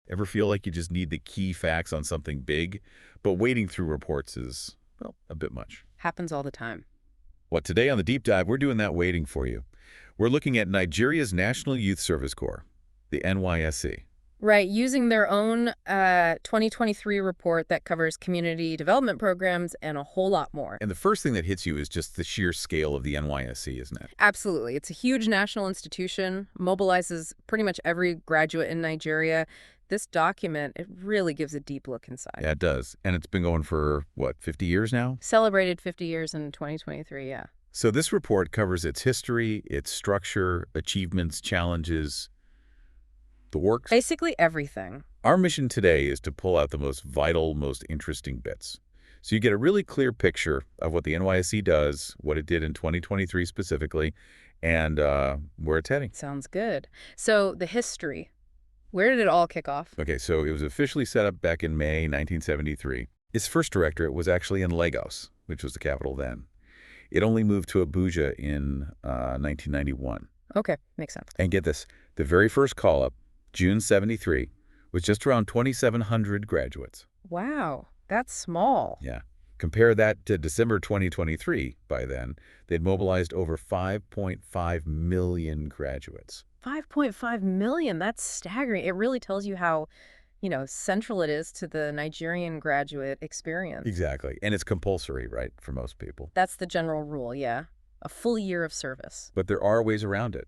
Ever feel like you just need the key facts on something big, but wading through reports is, well, a bit much? Happens all the time. What today on the Deep Dive, we're doing that wading for you. We're looking at Nigeria's National Youth Service Corps, the NYSC. Right, using their own 2023 report that covers community development programs and a whole lot more. And the first thing that hits you is just the sheer scale of the NYSC, isn't it? Absolutely. It's a huge national institution, mobilizes pretty much every graduate in Nigeria. This document, it really gives a deep look inside. Yeah, it does. And it's been going for, what, 50 years now? Celebrated 50 years in 2023, yeah. So this report covers its history, its structure, achievements, challenges, the works. Basically everything. Our mission today is to pull out the most vital, most interesting bits. So you get a really clear picture of what the NYSC does, what it did in 2023 specifically, and where it's heading. Sounds good. So the history, where did it all kick off? Okay, so it was officially set up back in May 1973. Its first directorate was actually in Lagos, which was the capital then. It only moved to Abuja in 1991. Okay, makes sense. And get this, the very first call-up, June 73, was just around 2,700 graduates. Wow, that's small. Yeah. Compare that to December 2023. By then, they'd mobilized over 5.5 million graduates. 5.5 million, that's staggering. It really tells you how, central it is to the Nigerian graduate experience. Exactly. And it's compulsory, right, for most people. That's the general rule, yeah. A full year of service. But there are ways around it.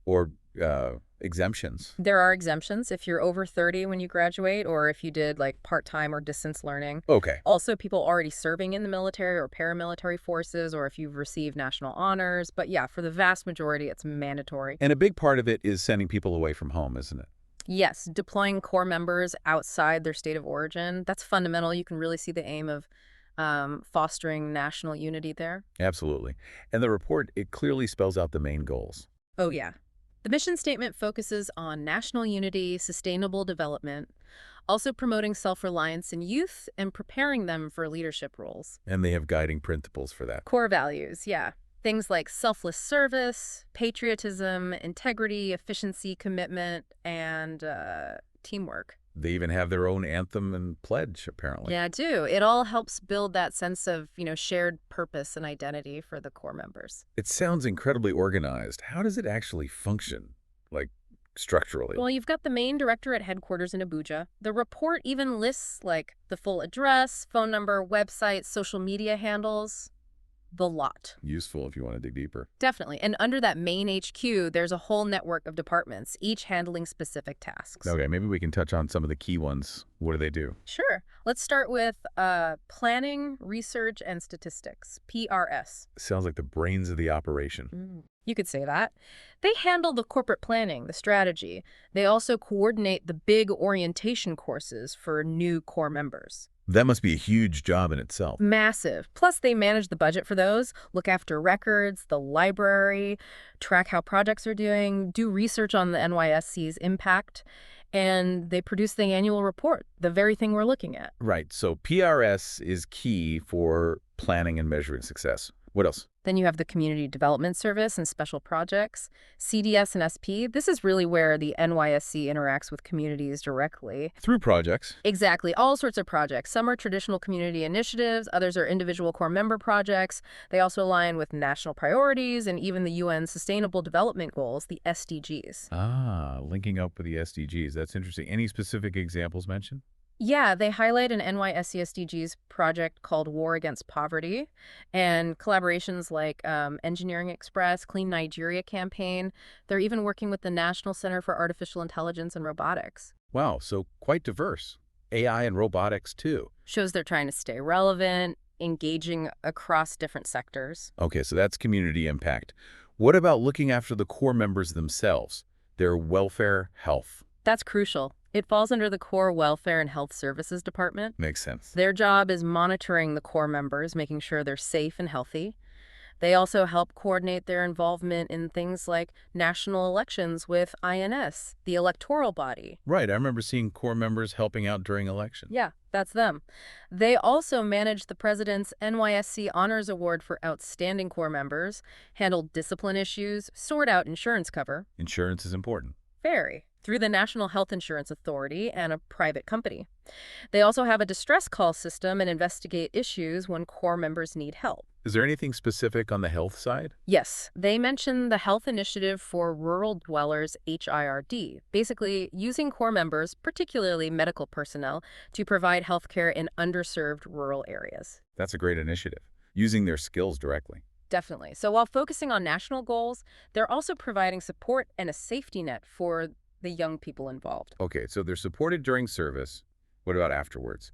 Or exemptions. There are exemptions if you're over 30 when you graduate, or if you did like part-time or distance learning. Okay. Also, people already serving in the military or paramilitary forces, or if you've received national honors. But yeah, for the vast majority, it's mandatory. And a big part of it is sending people away from home, isn't it? Yes, deploying core members outside their state of origin. That's fundamental. You can really see the aim of fostering national unity there. Absolutely. And the report, it clearly spells out the main goals. Oh, yeah. The mission statement focuses on national unity, sustainable development, also promoting self-reliance in youth and preparing them for leadership roles. And they have guiding principles for that. Core values, yeah. Things like selfless service, patriotism, integrity, efficiency, commitment, and teamwork. They even have their own anthem and pledge, apparently. Yeah, I do. It all helps build that sense of, shared purpose and identity for the core members. It sounds incredibly organized. How does it actually function, like, structurally? Well, you've got the main director at headquarters in Abuja. The report even lists, like, the full address, phone number, website, social media handles. The lot. Useful if you want to dig deeper. Definitely. And under that main HQ, there's a whole network of departments, each handling specific tasks. Okay, maybe we can touch on some of the key ones. What do they do? Sure. Let's start with Planning, Research, and Statistics, PRS. Sounds like the brains of the operation. You could say that. They handle the corporate planning, the strategy. They also coordinate the big orientation courses for new core members. That must be a huge job in itself. Massive. Plus, they manage the budget for those, look after records, the library, track how projects are doing, do research on the NYSC's impact, and they produce the annual report, the very thing we're looking at. Right. So PRS is key for planning and measuring success. What else? Then you have the Community Development Service and Special Projects, CDS and SP. This is really where the NYSC interacts with communities directly. Through projects. Exactly. All sorts of projects. Some are traditional community initiatives. Others are individual core member projects. They also align with national priorities and even the UN Sustainable Development Goals, the SDGs. Ah, linking up with the SDGs. That's interesting. Any specific examples mentioned? Yeah, they highlight an NYSC SDGs project called War Against Poverty and collaborations like Engineering Express, Clean Nigeria campaign. They're even working with the National Center for Artificial Intelligence and Robotics. Wow, so quite diverse. AI and robotics, too. Shows they're trying to stay relevant, engaging across different sectors. Okay, so that's community impact. What about looking after the core members themselves, their welfare, health? That's crucial. It falls under the Core Welfare and Health Services Department. Makes sense. Their job is monitoring the core members, making sure they're safe and healthy. They also help coordinate their involvement in things like national elections with INS, the electoral body. Right, I remember seeing core members helping out during elections. Yeah, that's them. They also manage the President's NYSC Honors Award for Outstanding Core Members, handle discipline issues, sort out insurance cover. Insurance is important. Vary through the National Health Insurance Authority and a private company. They also have a distress call system and investigate issues when core members need help. Is there anything specific on the health side? Yes, they mention the Health Initiative for Rural Dwellers, HIRD, basically using core members, particularly medical personnel, to provide healthcare in underserved rural areas. That's a great initiative, using their skills directly. Definitely. So while focusing on national goals, they're also providing support and a safety net for the young people involved. Okay, so they're supported during service. What about afterwards?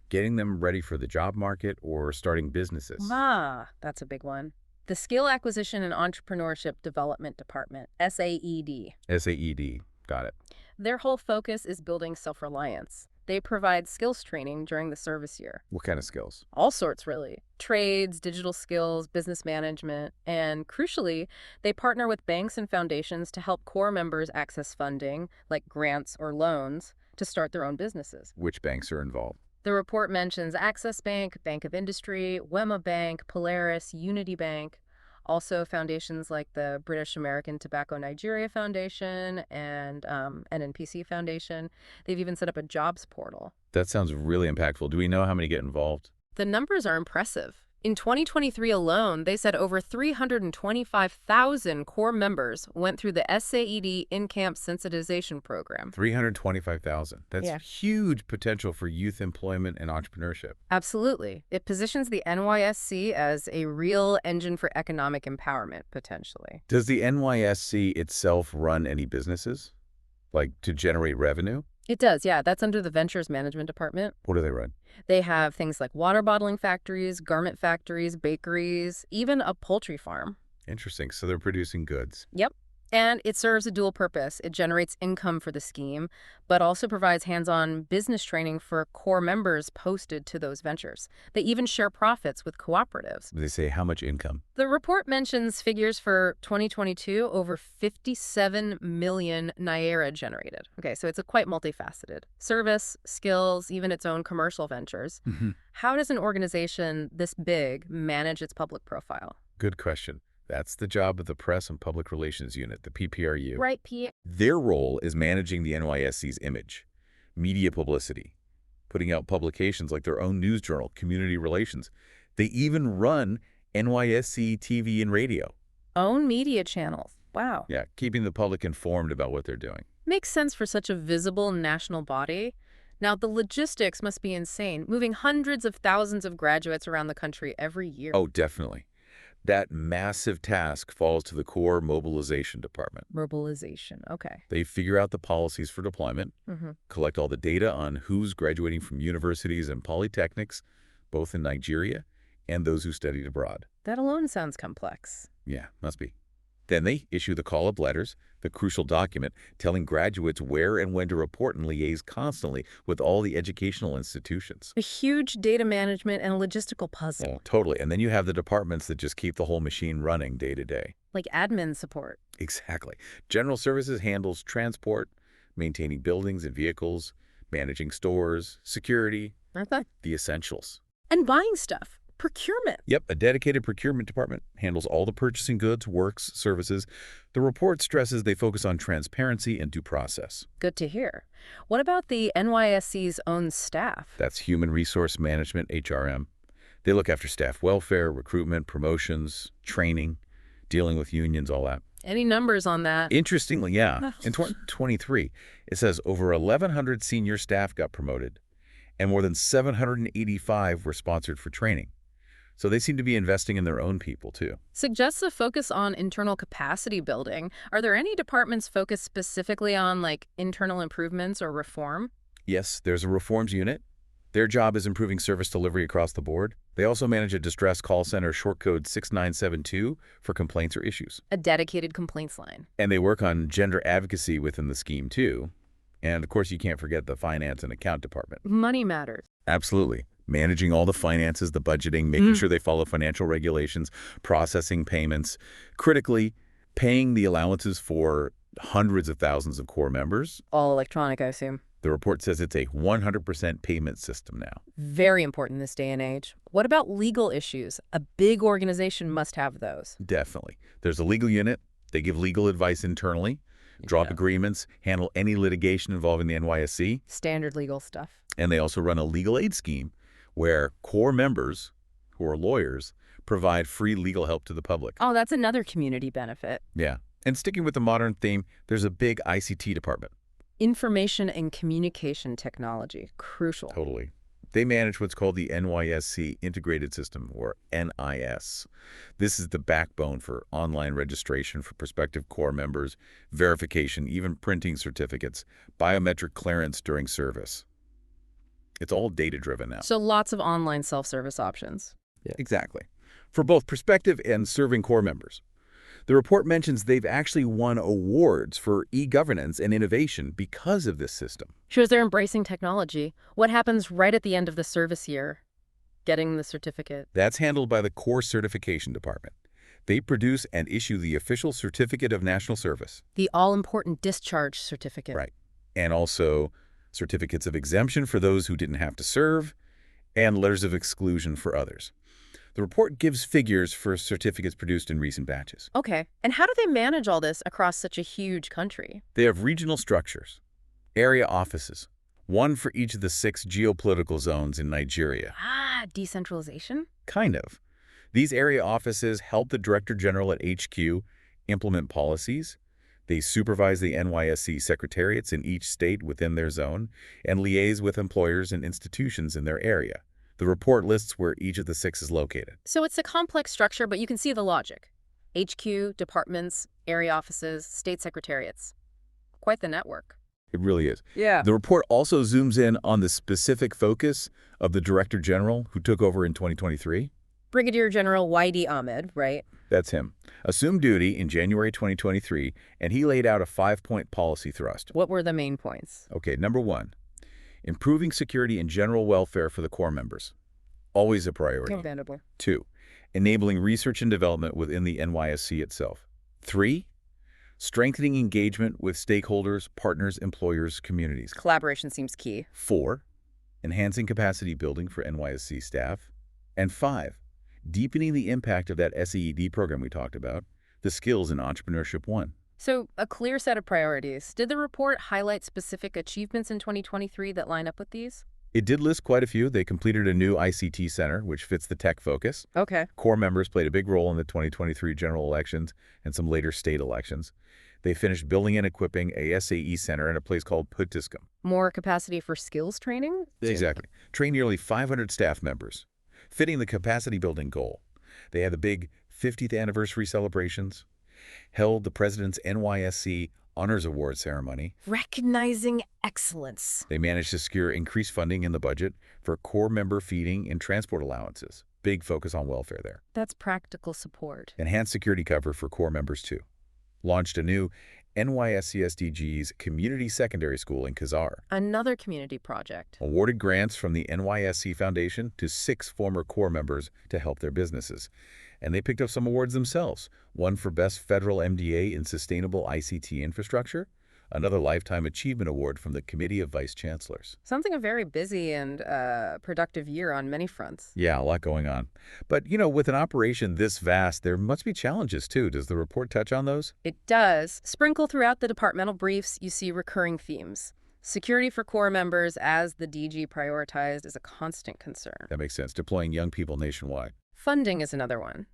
Getting them ready for the job market or starting businesses? That's a big one. The Skill Acquisition and Entrepreneurship Development Department, SAED. SAED. Got it. Their whole focus is building self-reliance. They provide skills training during the service year. What kind of skills? All sorts, really. Trades, digital skills, business management, and crucially, they partner with banks and foundations to help core members access funding, like grants or loans, to start their own businesses. Which banks are involved? The report mentions Access Bank, Bank of Industry, Wema Bank, Polaris, Unity Bank, also foundations like the British American Tobacco Nigeria Foundation and NNPC Foundation. They've even set up a jobs portal. That sounds really impactful. Do we know how many get involved? The numbers are impressive. In 2023 alone, they said over 325,000 core members went through the SAED in-camp sensitization program. 325,000. That's huge potential for youth employment and entrepreneurship. Absolutely. It positions the NYSC as a real engine for economic empowerment, potentially. Does the NYSC itself run any businesses? Like to generate revenue? It does, yeah. That's under the Ventures Management Department. What do they run? They have things like water bottling factories, garment factories, bakeries, even a poultry farm. Interesting. So they're producing goods. Yep. And it serves a dual purpose. It generates income for the scheme, but also provides hands-on business training for core members posted to those ventures. They even share profits with cooperatives. They say how much income? The report mentions figures for 2022, over 57 million Naira generated. Okay, so it's a quite multifaceted. Service, skills, even its own commercial ventures. How does an organization this big manage its public profile? Good question. That's the job of the Press and Public Relations Unit, the PPRU. Right, P. Their role is managing the NYSC's image, media publicity, putting out publications like their own news journal, community relations. They even run NYSC TV and radio. Own media channels. Wow. Yeah, keeping the public informed about what they're doing. Makes sense for such a visible national body. Now, the logistics must be insane, moving hundreds of thousands of graduates around the country every year. Oh, definitely. That massive task falls to the core mobilization department. Mobilization, okay. They figure out the policies for deployment, collect all the data on who's graduating from universities and polytechnics, both in Nigeria and those who studied abroad. That alone sounds complex. Yeah, must be. Then they issue the call-up letters, the crucial document telling graduates where and when to report and liaise constantly with all the educational institutions. A huge data management and logistical puzzle. Oh, totally. And then you have the departments that just keep the whole machine running day to day. Like admin support. Exactly. General Services handles transport, maintaining buildings and vehicles, managing stores, security, the essentials. And buying stuff. Procurement. Yep, a dedicated procurement department handles all the purchasing goods, works, services. The report stresses they focus on transparency and due process. Good to hear. What about the NYSC's own staff? That's Human Resource Management, HRM. They look after staff welfare, recruitment, promotions, training, dealing with unions, all that. Any numbers on that? Interestingly, yeah. In 2023, it says over 1,100 senior staff got promoted, and more than 785 were sponsored for training. So they seem to be investing in their own people, too. Suggests a focus on internal capacity building. Are there any departments focused specifically on, like, internal improvements or reform? Yes, there's a reforms unit. Their job is improving service delivery across the board. They also manage a distress call center, short code 6972, for complaints or issues. A dedicated complaints line. And they work on gender advocacy within the scheme, too. And, of course, you can't forget the finance and account department. Money matters. Absolutely. Managing all the finances, the budgeting, making sure they follow financial regulations, processing payments. Critically, paying the allowances for hundreds of thousands of core members. All electronic, I assume. The report says it's a 100% payment system now. Very important in this day and age. What about legal issues? A big organization must have those. Definitely. There's a legal unit. They give legal advice internally, draw up Yeah. agreements, handle any litigation involving the NYSC, Standard legal stuff. and they also run a legal aid scheme where core members, who are lawyers, provide free legal help to the public. Oh, that's another community benefit. Yeah. And sticking with the modern theme, there's a big ICT department. Information and communication technology. Crucial. Totally. They manage what's called the NYSC Integrated System, or NIS. This is the backbone for online registration for prospective core members, verification, even printing certificates, biometric clearance during service. It's all data-driven now. So lots of online self-service options. Exactly. For both prospective and serving core members. The report mentions they've actually won awards for e-governance and innovation because of this system. Shows they're embracing technology. What happens right at the end of the service year? Getting the certificate. That's handled by the Core Certification Department. They produce and issue the official Certificate of National Service. The all-important discharge certificate. Right. And also certificates of exemption for those who didn't have to serve, and letters of exclusion for others. The report gives figures for certificates produced in recent batches. Okay. And how do they manage all this across such a huge country? They have regional structures, area offices, one for each of the 6 geopolitical zones in Nigeria. Ah, decentralization? Kind of. These area offices help the Director General at HQ implement policies. They supervise the NYSC secretariats in each state within their zone and liaise with employers and institutions in their area. The report lists where each of the 6 is located. So it's a complex structure, but you can see the logic. HQ, departments, area offices, state secretariats. Quite the network. It really is. Yeah. The report also zooms in on the specific focus of the Director General who took over in 2023. Brigadier General Y.D. Ahmed, right? That's him. Assumed duty in January 2023, and he laid out a 5-point policy thrust. What were the main points? Okay, number 1, improving security and general welfare for the core members. Always a priority. Understandable. 2, enabling research and development within the NYSC itself. 3, strengthening engagement with stakeholders, partners, employers, communities. Collaboration seems key. 4, enhancing capacity building for NYSC staff. And 5, deepening the impact of that SEED program we talked about, the Skills in Entrepreneurship 1. So, a clear set of priorities. Did the report highlight specific achievements in 2023 that line up with these? It did list quite a few. They completed a new ICT center, which fits the tech focus. Okay. Core members played a big role in the 2023 general elections and some later state elections. They finished building and equipping a SAE center in a place called Putiskum. More capacity for skills training? Exactly. Trained nearly 500 staff members, fitting the capacity building goal. They had the big 50th anniversary celebrations, held the President's NYSC Honors Award ceremony. Recognizing excellence. They managed to secure increased funding in the budget for core member feeding and transport allowances. Big focus on welfare there. That's practical support. Enhanced security cover for core members too. Launched a new NYSC SDGs Community Secondary School in Kazar. Another community project. Awarded grants from the NYSC Foundation to 6 former core members to help their businesses. And they picked up some awards themselves. One for Best Federal MDA in Sustainable ICT Infrastructure, another Lifetime Achievement Award from the Committee of Vice Chancellors. Something a very busy and productive year on many fronts. Yeah, a lot going on. But, with an operation this vast, there must be challenges too. Does the report touch on those? It does. Sprinkle throughout the departmental briefs, you see recurring themes. Security for core members, as the DG prioritized, is a constant concern. That makes sense. Deploying young people nationwide. Funding is another one.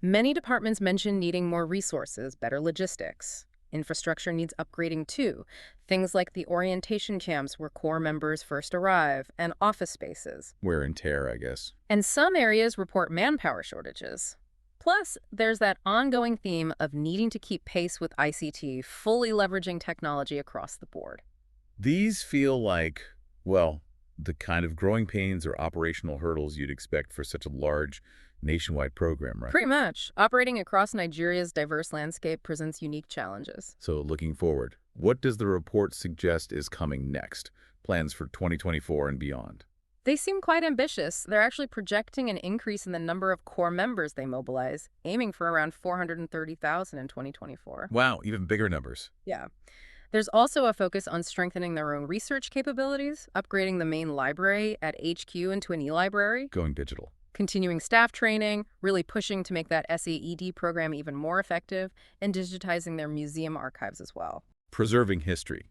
Many departments mention needing more resources, better logistics. Infrastructure needs upgrading too. Things like the orientation camps where core members first arrive, and office spaces. Wear and tear, I guess. And some areas report manpower shortages. Plus, there's that ongoing theme of needing to keep pace with ICT, fully leveraging technology across the board. These feel like, well, the kind of growing pains or operational hurdles you'd expect for such a large nationwide program, right? Pretty much. Operating across Nigeria's diverse landscape presents unique challenges. So looking forward, what does the report suggest is coming next? Plans for 2024 and beyond? They seem quite ambitious. They're actually projecting an increase in the number of core members they mobilize, aiming for around 430,000 in 2024. Wow, even bigger numbers. Yeah. There's also a focus on strengthening their own research capabilities, upgrading the main library at HQ into an e-library, Going digital. continuing staff training, really pushing to make that SAED program even more effective, and digitizing their museum archives as well. Preserving history.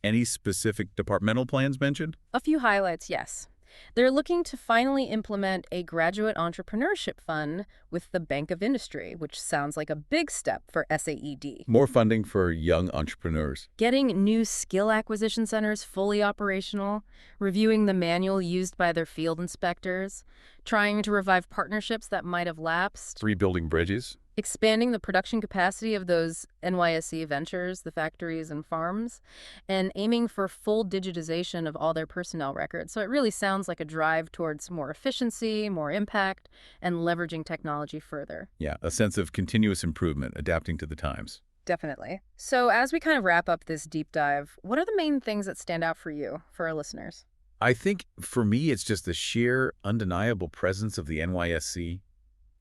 Any specific departmental plans mentioned? A few highlights, yes. They're looking to finally implement a graduate entrepreneurship fund with the Bank of Industry, which sounds like a big step for SAED. More funding for young entrepreneurs. Getting new skill acquisition centers fully operational, reviewing the manual used by their field inspectors, trying to revive partnerships that might have lapsed, Rebuilding bridges. expanding the production capacity of those NYSC ventures, the factories and farms, and aiming for full digitization of all their personnel records. So it really sounds like a drive towards more efficiency, more impact, and leveraging technology further. Yeah, a sense of continuous improvement, adapting to the times. Definitely. So as we kind of wrap up this deep dive, what are the main things that stand out for you, for our listeners? I think for me, it's just the sheer, undeniable presence of the NYSC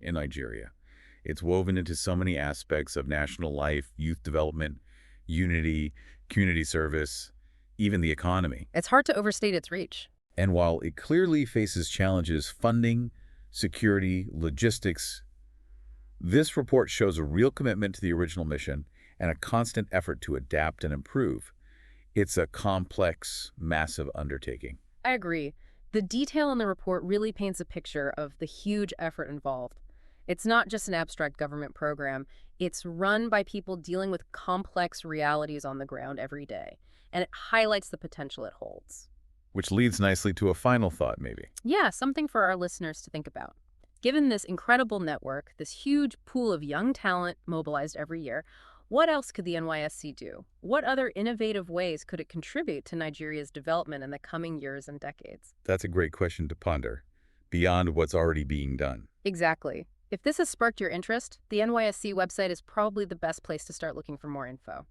in Nigeria. It's woven into so many aspects of national life, youth development, unity, community service, even the economy. It's hard to overstate its reach. And while it clearly faces challenges funding, security, logistics, this report shows a real commitment to the original mission and a constant effort to adapt and improve. It's a complex, massive undertaking. I agree. The detail in the report really paints a picture of the huge effort involved. It's not just an abstract government program. It's run by people dealing with complex realities on the ground every day, and it highlights the potential it holds. Which leads nicely to a final thought, maybe. Yeah, something for our listeners to think about. Given this incredible network, this huge pool of young talent mobilized every year, what else could the NYSC do? What other innovative ways could it contribute to Nigeria's development in the coming years and decades? That's a great question to ponder, beyond what's already being done. Exactly. If this has sparked your interest, the NYSC website is probably the best place to start looking for more info.